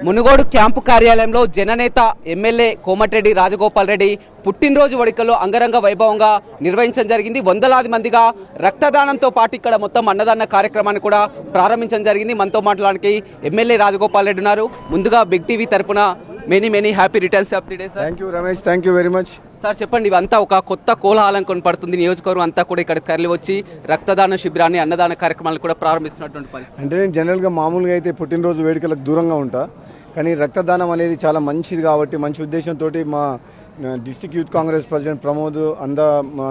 Munugode camp కార్యాలయంలో జననేత MLA Komatireddy Rajagopal Reddy పుట్టినరోజు వేడుకలు అంగరంగ వైభవంగా నిర్వహించడం జరిగింది. వందలాది మందిగా రక్తదానంతో పాటు ఇక్కడ మొత్తం అన్నదాన కార్యక్రమాన్ని కూడా ప్రారంభించడం జరిగింది. మనతో మాట్లాడడానికి ఎమ్మెల్యే రాజగోపాల్ రెడ్డి ఉన్నారు. ముందుగా బిగ్ టీవీ తరపున many happy returns of the day sir. Thank you Ramesh, thank you very much sir. చెప్పండి, ఇవంతా ఒక కొత్త కోలాహలం కొనపడుతుంది. నియోజకవర్గం అంతా కూడా ఇక్కడ తరలి వచ్చి రక్తదాన శిబిరాన్ని అన్నదాన కార్యక్రమాలు కూడా ప్రారంభిస్తున్నటువంటి పరిస్థితి. అంటే నేను జనరల్గా మామూలుగా అయితే పుట్టినరోజు వేడుకలకు దూరంగా ఉంటా, కానీ రక్తదానం అనేది చాలా మంచిది కాబట్టి మంచి ఉద్దేశంతో మా district youth Congress president Pramod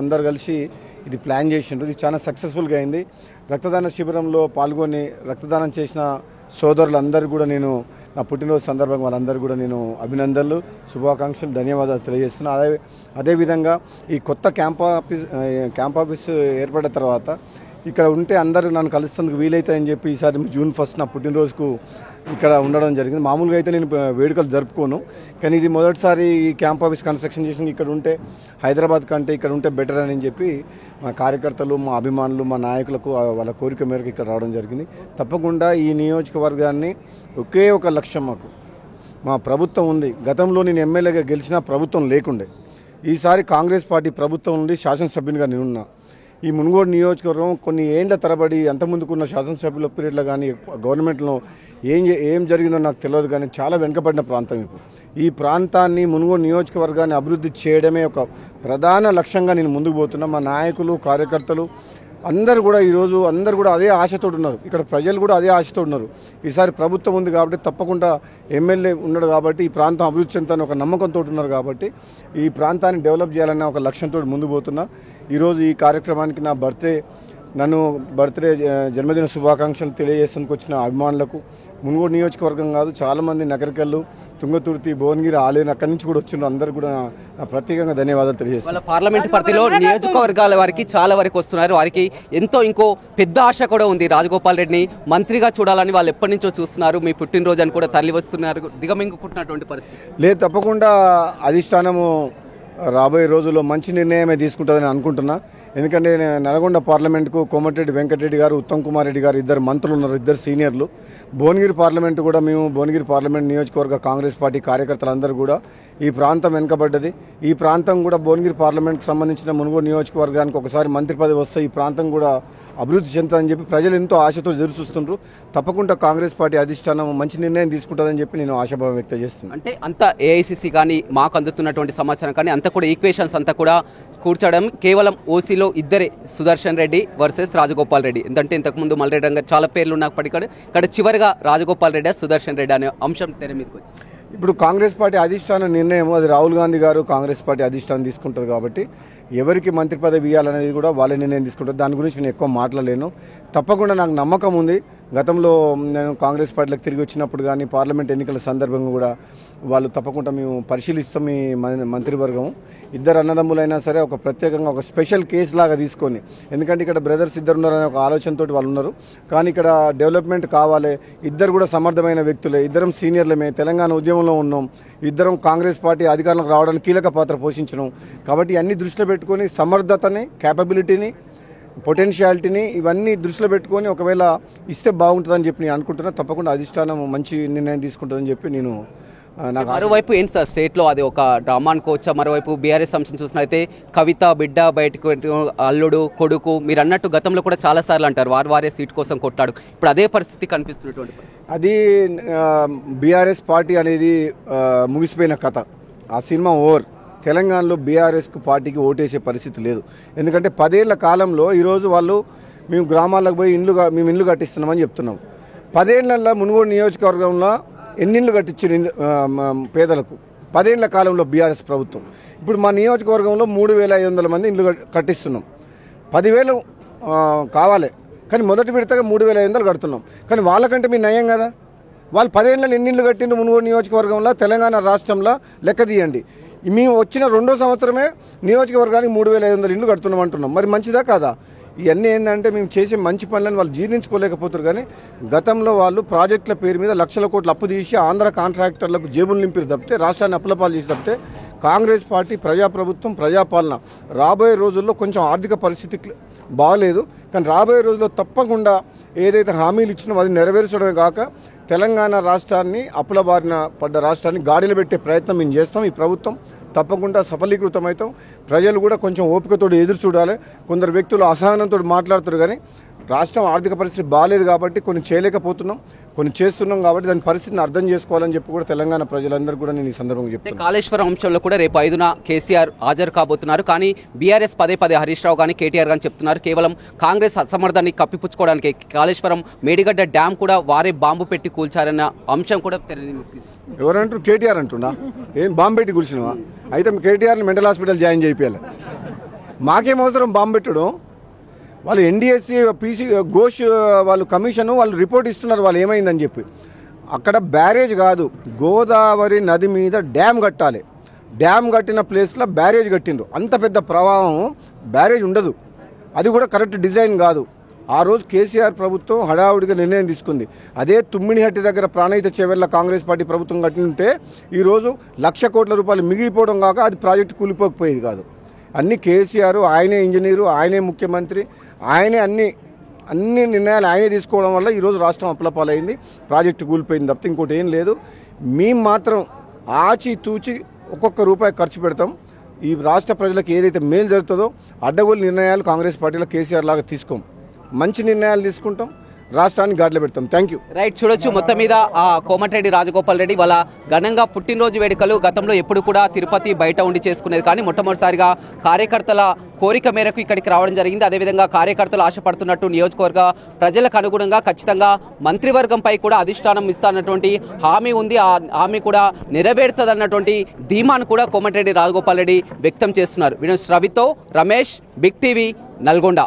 అందరు కలిసి ఇది ప్లాన్ చేసిండ్రు. ఇది చాలా సక్సెస్ఫుల్గా అయింది. రక్తదాన శిబిరంలో పాల్గొని రక్తదానం చేసిన సోదరులందరూ కూడా నేను నా పుట్టినరోజు సందర్భంగా వాళ్ళందరూ కూడా నేను అభినందనలు, శుభాకాంక్షలు, ధన్యవాదాలు తెలియజేస్తున్నా. అదేవిధంగా ఈ కొత్త క్యాంప్ ఆఫీస్ ఏర్పడిన తర్వాత ఇక్కడ ఉంటే అందరూ నన్ను కలుస్తేందుకు వీలైతాయని చెప్పి ఈసారి June 1 నా పుట్టినరోజుకు ఇక్కడ ఉండడం జరిగింది. మామూలుగా అయితే నేను వేడుకలు జరుపుకోను, కానీ ఇది మొదటిసారి ఈ క్యాంప్ ఆఫీస్ కన్స్ట్రక్షన్ చేసిన ఇక్కడ ఉంటే హైదరాబాద్ కంటే ఇక్కడ ఉంటే బెటర్ అని చెప్పి మా కార్యకర్తలు, మా అభిమానులు, మా నాయకులకు వాళ్ళ కోరిక మేరకు ఇక్కడ రావడం జరిగింది. తప్పకుండా ఈ నియోజకవర్గాన్ని ఒకే ఒక లక్ష్యం మాకు, మా ప్రభుత్వం ఉంది. గతంలో నేను ఎమ్మెల్యేగా గెలిచిన ప్రభుత్వం లేకుండే, ఈసారి కాంగ్రెస్ పార్టీ ప్రభుత్వం నుండి శాసనసభ్యునిగా నేనున్నా. ఈ మునుగోడు నియోజకవర్గం కొన్ని ఏండ్ల తరబడి అంతకుముందుకున్న శాసనసభ్యుల పీరియడ్లో కానీ గవర్నమెంట్లో ఏం జరిగిందో నాకు తెలియదు, కానీ చాలా వెనుకబడిన ప్రాంతం ఇప్పుడు. ఈ ప్రాంతాన్ని మునుగోడు నియోజకవర్గాన్ని అభివృద్ధి చేయడమే ఒక ప్రధాన లక్ష్యంగా నేను ముందుకు పోతున్నా. మా నాయకులు, కార్యకర్తలు అందరూ కూడా ఈరోజు అందరూ కూడా అదే ఆశతో ఉన్నారు. ఇక్కడ ప్రజలు కూడా అదే ఆశతో ఉన్నారు. ఈసారి ప్రభుత్వం ఉంది కాబట్టి తప్పకుండా ఎమ్మెల్యే ఉన్నాడు కాబట్టి ఈ ప్రాంతం అభివృద్ధి చెందుతాను ఒక నమ్మకంతో ఉన్నారు కాబట్టి ఈ ప్రాంతాన్ని డెవలప్ చేయాలన్న ఒక లక్ష్యంతో ముందుకు పోతున్నా. ఈరోజు ఈ కార్యక్రమానికి నా బర్త్డే జన్మదిన శుభాకాంక్షలు తెలియజేసేందుకు వచ్చిన అభిమానులకు, మునుగోడు నియోజకవర్గం కాదు చాలామంది నగరికల్లు, తుంగతుర్తి, భువనగిరి, ఆలేరు అక్కడి నుంచి కూడా వచ్చిన అందరూ కూడా నా ప్రత్యేకంగా ధన్యవాదాలు తెలియజేస్తాను. పార్లమెంట్ పరిధిలో నియోజకవర్గాల వారికి చాలా వరకు వస్తున్నారు. వారికి ఇంకో పెద్ద ఆశ కూడా ఉంది. రాజగోపాల్ రెడ్డిని మంత్రిగా చూడాలని వాళ్ళు ఎప్పటి నుంచో చూస్తున్నారు. మీ పుట్టినరోజు అని కూడా తరలి వస్తున్నారు. దిగమింగుకుంటున్నటువంటి పరిస్థితి లేదు. తప్పకుండా అధిష్టానము రాబోయే రోజుల్లో మంచి నిర్ణయమే తీసుకుంటుందని అనుకుంటున్నా. ఎందుకంటే నల్గొండ పార్లమెంటుకు కోమటిరెడ్డి వెంకటరెడ్డి గారు, ఉత్తమ్ కుమార్ రెడ్డి గారు ఇద్దరు మంత్రులు ఉన్నారు, ఇద్దరు సీనియర్లు. భువనగిరి పార్లమెంటు కూడా భువనగిరి పార్లమెంట్ నియోజకవర్గ కాంగ్రెస్ పార్టీ కార్యకర్తలందరూ కూడా ఈ ప్రాంతం వెనుకబడ్డది. ఈ ప్రాంతం కూడా భువనగిరి పార్లమెంట్కి సంబంధించిన మునుగోడు నియోజకవర్గానికి ఒకసారి మంత్రి పదవి వస్తే ఈ ప్రాంతం కూడా అభివృద్ధి చెందుతుందని చెప్పి ప్రజలు ఎంతో ఆశతో ఎదురుచూస్తుండ్రు. తప్పకుండా కాంగ్రెస్ పార్టీ అధిష్టానం మంచి నిర్ణయం తీసుకుంటుందని చెప్పి నేను ఆశాభావం వ్యక్తం చేస్తున్నాను. అంటే అంత ఏఐసిసి కానీ మాకు అందుతున్నటువంటి సమాచారం కానీ అంతా కూడా ఈక్వేషన్స్ అంతా కూడా కూర్చోవడం కేవలం ఓసీలో ఇద్దరే, సుదర్శన్ రెడ్డి వర్సెస్ రాజగోపాల్ రెడ్డి. ఎందుకంటే ఇంతకుముందు మల్రెడ్డి గారు చాలా పేర్లు ఉన్నప్పటికీ ఇక్కడ చివరిగా రాజగోపాల్ రెడ్డి, సుదర్శన్ రెడ్డి అనే అంశం తెర మీదకి వచ్చింది. ఇప్పుడు కాంగ్రెస్ పార్టీ అధిష్టాన నిర్ణయం అది రాహుల్ గాంధీ గారు కాంగ్రెస్ పార్టీ అధిష్టానం తీసుకుంటారు కాబట్టి ఎవరికి మంత్రి పదవి ఇవ్వాలనేది కూడా వాళ్ళ నిర్ణయం తీసుకుంటారు. దాని గురించి నేను ఎక్కువ మాట్లాడలేను. తప్పకుండా నాకు నమ్మకం ఉంది. గతంలో నేను కాంగ్రెస్ పార్టీలకు తిరిగి వచ్చినప్పుడు కానీ పార్లమెంట్ ఎన్నికల సందర్భంగా కూడా వాళ్ళు తప్పకుండా మేము పరిశీలిస్తాం. ఈ మంత్రివర్గం ఇద్దరు అన్నదమ్ములైనా సరే ఒక ప్రత్యేకంగా ఒక స్పెషల్ కేసు లాగా తీసుకొని, ఎందుకంటే ఇక్కడ బ్రదర్స్ ఇద్దరు ఉన్నారనే ఒక ఆలోచనతో వాళ్ళు ఉన్నారు. కానీ ఇక్కడ డెవలప్మెంట్ కావాలి, ఇద్దరు కూడా సమర్థమైన వ్యక్తులే, ఇద్దరం సీనియర్లమే, తెలంగాణ ఉద్యమంలో ఉన్నాం, ఇద్దరం కాంగ్రెస్ పార్టీ అధికారంలోకి రావడానికి కీలక పాత్ర పోషించినాం. కాబట్టి అన్ని దృష్టిలో పెట్టుకొని సమర్థతని, క్యాపబిలిటీని, పొటెన్షియాలిటీని ఇవన్నీ దృష్టిలో పెట్టుకొని ఒకవేళ ఇస్తే బాగుంటుందని చెప్పి నేను అనుకుంటున్నా. తప్పకుండా అధిష్టానం మంచి నిర్ణయం తీసుకుంటుందని చెప్పి నేను మరోవైపు ఏంటి సార్ స్టేట్లో అది ఒక డ్రామా అనుకోవచ్చా? మరోవైపు బీఆర్ఎస్ అంశం చూసినట్లయితే కవిత బిడ్డ బయటకు అల్లుడు కొడుకు మీరు అన్నట్టు గతంలో కూడా చాలా సార్లు అంటారు వారే సీట్ కోసం కొట్లాడు. ఇప్పుడు అదే పరిస్థితి కనిపిస్తున్నటువంటి అది బీఆర్ఎస్ పార్టీ అనేది ముగిసిపోయిన కథ. ఆ సినిమా ఓవర్. తెలంగాణలో బీఆర్ఎస్కు పార్టీకి ఓటేసే పరిస్థితి లేదు. ఎందుకంటే 10 ఏళ్ల కాలంలో ఈరోజు వాళ్ళు మేము గ్రామాలకు పోయి మేము ఇల్లు కట్టిస్తున్నామని చెప్తున్నాం. 10 ఏళ్లలో మునుగోడు నియోజకవర్గంలో ఎన్ని ఇళ్ళు కట్టించారు పేదలకు? 10 ఏళ్ల కాలంలో బీఆర్ఎస్ ప్రభుత్వం. ఇప్పుడు మా నియోజకవర్గంలో 3,500 మంది ఇళ్ళు కట్టిస్తున్నాం. 10,000 కావాలి, కానీ మొదటి విడతగా 3,500 కడుతున్నాం. కానీ వాళ్ళకంటే మీ నయం కదా. వాళ్ళు 10 ఏళ్ళలో ఎన్ని ఇళ్ళు కట్టిండ్రు మునుగోడు నియోజకవర్గంలో? తెలంగాణ రాష్ట్రంలో లెక్క తీయండి. మేము వచ్చిన 2వ సంవత్సరమే నియోజకవర్గానికి 3,500 ఇళ్ళు కడుతున్నాం అంటున్నాం. మరి మంచిదా కాదా? ఇవన్నీ ఏంటంటే మేము చేసే మంచి పనులను వాళ్ళు జీర్ణించుకోలేకపోతారు. కానీ గతంలో వాళ్ళు ప్రాజెక్టుల పేరు మీద లక్షల కోట్లు అప్పు తీసి ఆంధ్ర కాంట్రాక్టర్లకు జేబులు నింపిరు తప్పితే, రాష్ట్రాన్ని అప్పులపాలు చేసి తప్పితే కాంగ్రెస్ పార్టీ ప్రజాప్రభుత్వం, ప్రజాపాలన. రాబోయే రోజుల్లో కొంచెం ఆర్థిక పరిస్థితి బాగలేదు, కానీ రాబోయే రోజుల్లో తప్పకుండా ఏదైతే హామీలు ఇచ్చినామో అది నెరవేర్చడమే కాక తెలంగాణ రాష్ట్రాన్ని అప్పుల బారిన పడ్డ రాష్ట్రాన్ని గాడిలో పెట్టే ప్రయత్నం మేము చేస్తాం. ఈ ప్రభుత్వం తప్పకుండా సఫలీకృతం అవుతాం. ప్రజలు కూడా కొంచెం ఓపికతో ఎదురు చూడాలి. కొందరు వ్యక్తులు అసహనంతో మాట్లాడుతారు, కానీ రాష్ట్రం ఆర్థిక పరిస్థితి బాగాలేదు కాబట్టి కొన్ని చేయలేకపోతున్నాం, కొన్ని చేస్తున్నాం. కాబట్టి దాని పరిస్థితిని అర్థం చేసుకోవాలని చెప్పి కూడా తెలంగాణ ప్రజలందరూ కూడా నేను ఈ సందర్భంగా చెప్తాను. కాళేశ్వరం అంశంలో కూడా రేపు 5న కేసీఆర్ హాజరు కాబోతున్నారు. కానీ బీఆర్ఎస్ పదే హరీష్ రావు కానీ కేటీఆర్ కానీ చెప్తున్నారు కేవలం కాంగ్రెస్ అసమర్థాన్ని కప్పిపుచ్చుకోవడానికి మేడిగడ్డ మేడిగడ్డ డ్యామ్ కూడా వారే బాంబు పెట్టి కూల్చారన్న అంశం కూడా ఎవరంటారు? కేటీఆర్ అంటున్నా. ఏం బాంబు పెట్టి కూల్చినవా? అయితే కేటీఆర్ని మెంటల్ హాస్పిటల్ జాయిన్ చేయాలి. మాకేం అవసరం బాంబు పెట్టడం? వాళ్ళు ఎన్డీఎస్సీ పీసీ ఘోష్ వాళ్ళు కమిషన్ వాళ్ళు రిపోర్ట్ ఇస్తున్నారు వాళ్ళు ఏమైందని చెప్పి. అక్కడ బ్యారేజ్ కాదు, గోదావరి నది మీద డ్యామ్ కట్టాలి. డ్యామ్ కట్టిన ప్లేస్లో బ్యారేజ్ కట్టిండ్రు. అంత పెద్ద ప్రవాహం బ్యారేజ్ ఉండదు. అది కూడా కరెక్ట్ డిజైన్ కాదు. ఆ రోజు కేసీఆర్ ప్రభుత్వం హడావుడిగా నిర్ణయం తీసుకుంది. అదే తుమ్మిడిహట్టి దగ్గర ప్రాణహిత చేవెళ్ళ కాంగ్రెస్ పార్టీ ప్రభుత్వం కట్టింటే ఈరోజు 1,00,000 కోట్ల రూపాయలు మిగిలిపోవడం కాక అది ప్రాజెక్టు కూలిపోకపోయేది కాదు. అన్ని కేసీఆర్, ఆయనే ఇంజనీరు, ఆయనే ముఖ్యమంత్రి, ఆయనే అన్ని నిర్ణయాలు ఆయనే తీసుకోవడం వల్ల ఈరోజు రాష్ట్రం అప్పులపాలైంది, ప్రాజెక్టు కూలిపోయింది తప్పితే ఇంకోటి ఏం లేదు. మేము మాత్రం ఆచితూచి ఒక్కొక్క రూపాయి ఖర్చు పెడతాం. ఈ రాష్ట్ర ప్రజలకు ఏదైతే మేలు జరుగుతుందో అడ్డగోలు నిర్ణయాలు కాంగ్రెస్ పార్టీలో కేసీఆర్ లాగా తీసుకోం. మంచి నిర్ణయాలు తీసుకుంటాం, రాష్ట్రాన్ని గాడిలో పెడతాం. Thank you. రైట్, చూడొచ్చు మొత్తం మీద కోమటిరెడ్డి రాజగోపాల్ రెడ్డి వాళ్ళ ఘనంగా పుట్టినరోజు వేడుకలు గతంలో ఎప్పుడు కూడా తిరుపతి బయట ఉండి చేసుకునేది, కానీ మొట్టమొదటిసారిగా కార్యకర్తల కోరిక మేరకు ఇక్కడికి రావడం జరిగింది. అదేవిధంగా కార్యకర్తలు ఆశపడుతున్నట్టు నియోజకవర్గ ప్రజలకు అనుగుణంగా ఖచ్చితంగా మంత్రివర్గంపై కూడా అధిష్టానం ఇస్తానటువంటి హామీ ఉంది. ఆ హామీ కూడా నెరవేరుతుందన్నటువంటి ధీమాను కూడా కోమటిరెడ్డి రాజగోపాల్ రెడ్డి వ్యక్తం చేస్తున్నారు. వినోద్ రవితో రమేష్, బిగ్ టీవీ, నల్గొండ.